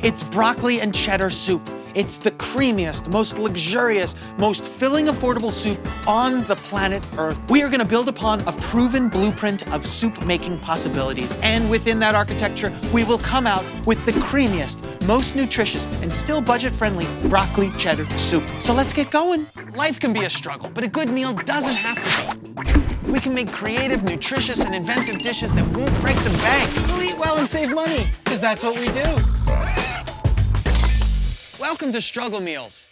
It's broccoli and cheddar soup. It's the creamiest, most luxurious, most filling, affordable soup on the planet Earth. We are gonna build upon a proven blueprint of soup-making possibilities. And within that architecture, we will come out with the creamiest, most nutritious, and still budget-friendly broccoli cheddar soup. So let's get going. Life can be a struggle, but a good meal doesn't have to be. We can make creative, nutritious, and inventive dishes that won't break the bank. We'll eat well and save money, because that's what we do. Welcome to Struggle Meals.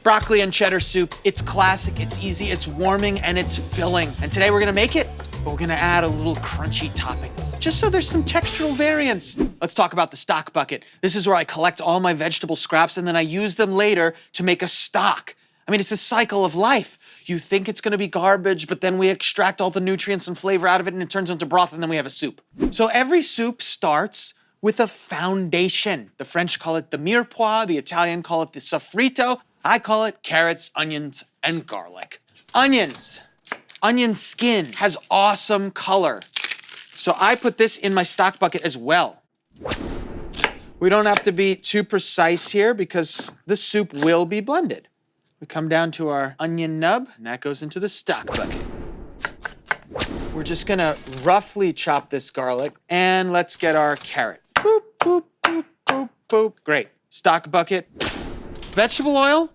Broccoli and cheddar soup, it's classic, it's easy, it's warming, and it's filling. And today we're gonna make it, but we're gonna add a little crunchy topping, just so there's some textural variance. Let's talk about the stock bucket. This is where I collect all my vegetable scraps and then I use them later to make a stock. I mean, it's the cycle of life. You think it's gonna be garbage, but then we extract all the nutrients and flavor out of it and it turns into broth and then we have a soup. So every soup starts with a foundation. The French call it the mirepoix, the Italian call it the sofrito. I call it carrots, onions, and garlic. Onions. Onion skin has awesome color. So I put this in my stock bucket as well. We don't have to be too precise here because the soup will be blended. We come down to our onion nub, and that goes into the stock bucket. We're just gonna roughly chop this garlic, and let's get our carrot. Boop, boop, boop, boop, boop. Great. Stock bucket. Vegetable oil.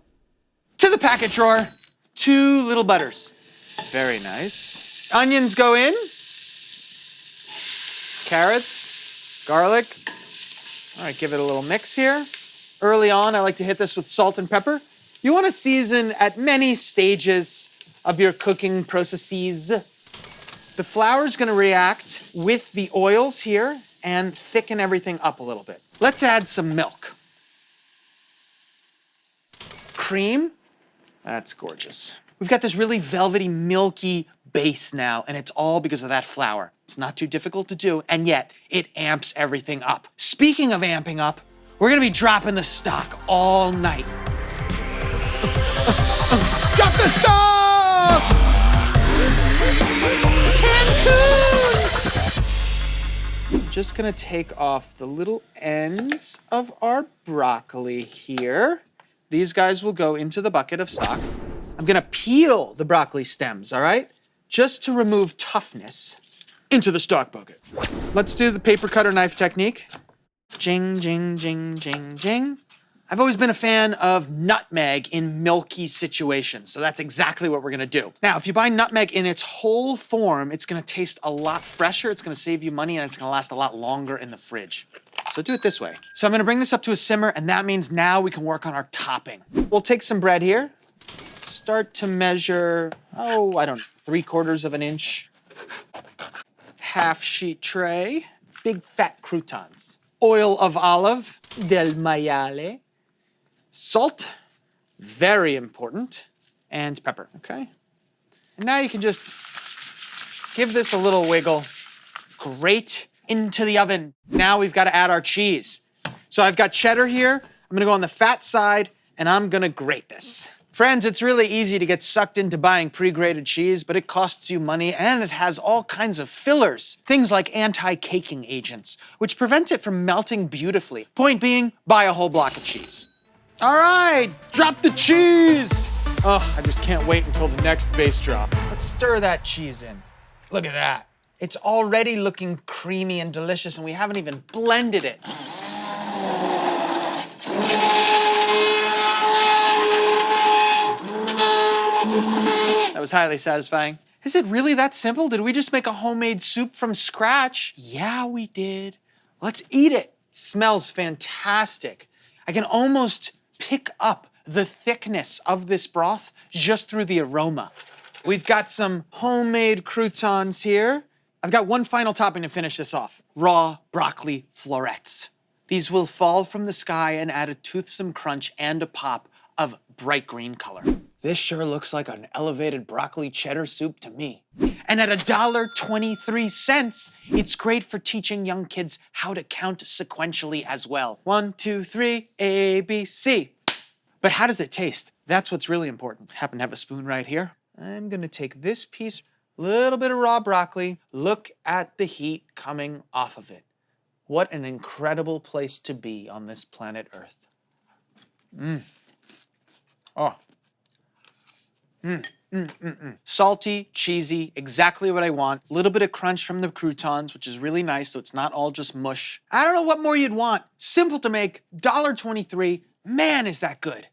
To the packet drawer. 2 little butters. Very nice. Onions go in. Carrots. Garlic. All right, give it a little mix here. Early on, I like to hit this with salt and pepper. You want to season at many stages of your cooking processes. The flour is going to react with the oils here and thicken everything up a little bit. Let's add some milk. Cream. That's gorgeous. We've got this really velvety, milky base now, and it's all because of that flour. It's not too difficult to do, and yet it amps everything up. Speaking of amping up, we're gonna be dropping the stock all night. Drop the stock! Cancun! I'm just gonna take off the little ends of our broccoli here. These guys will go into the bucket of stock. I'm gonna peel the broccoli stems, all right? Just to remove toughness into the stock bucket. Let's do the paper cutter knife technique. Jing, jing, jing, jing, jing. I've always been a fan of nutmeg in milky situations, so that's exactly what we're gonna do. Now, if you buy nutmeg in its whole form, it's gonna taste a lot fresher, it's gonna save you money, and it's gonna last a lot longer in the fridge. So do it this way. So I'm gonna bring this up to a simmer, and that means now we can work on our topping. We'll take some bread here, start to measure, 3/4 of an inch. Half sheet tray, big fat croutons. Oil of olive, del maiale. Salt, very important, and pepper, okay? And now you can just give this a little wiggle, grate into the oven. Now we've got to add our cheese. So I've got cheddar here. I'm gonna go on the fat side, and I'm gonna grate this. Friends, it's really easy to get sucked into buying pre-grated cheese, but it costs you money and it has all kinds of fillers. Things like anti-caking agents, which prevent it from melting beautifully. Point being, buy a whole block of cheese. All right, drop the cheese. Oh, I just can't wait until the next base drop. Let's stir that cheese in. Look at that. It's already looking creamy and delicious and we haven't even blended it. That was highly satisfying. Is it really that simple? Did we just make a homemade soup from scratch? Yeah, we did. Let's eat it. It smells fantastic. I can almost pick up the thickness of this broth just through the aroma. We've got some homemade croutons here. I've got one final topping to finish this off. Raw broccoli florets. These will fall from the sky and add a toothsome crunch and a pop of bright green color. This sure looks like an elevated broccoli cheddar soup to me. And at $1.23, it's great for teaching young kids how to count sequentially as well. 1, 2, 3, A, B, C. But how does it taste? That's what's really important. Happen to have a spoon right here. I'm gonna take this piece, little bit of raw broccoli, look at the heat coming off of it. What an incredible place to be on this planet Earth. Oh. Salty, cheesy, exactly what I want. A little bit of crunch from the croutons, which is really nice, so it's not all just mush. I don't know what more you'd want. Simple to make, $1.23. Man, is that good.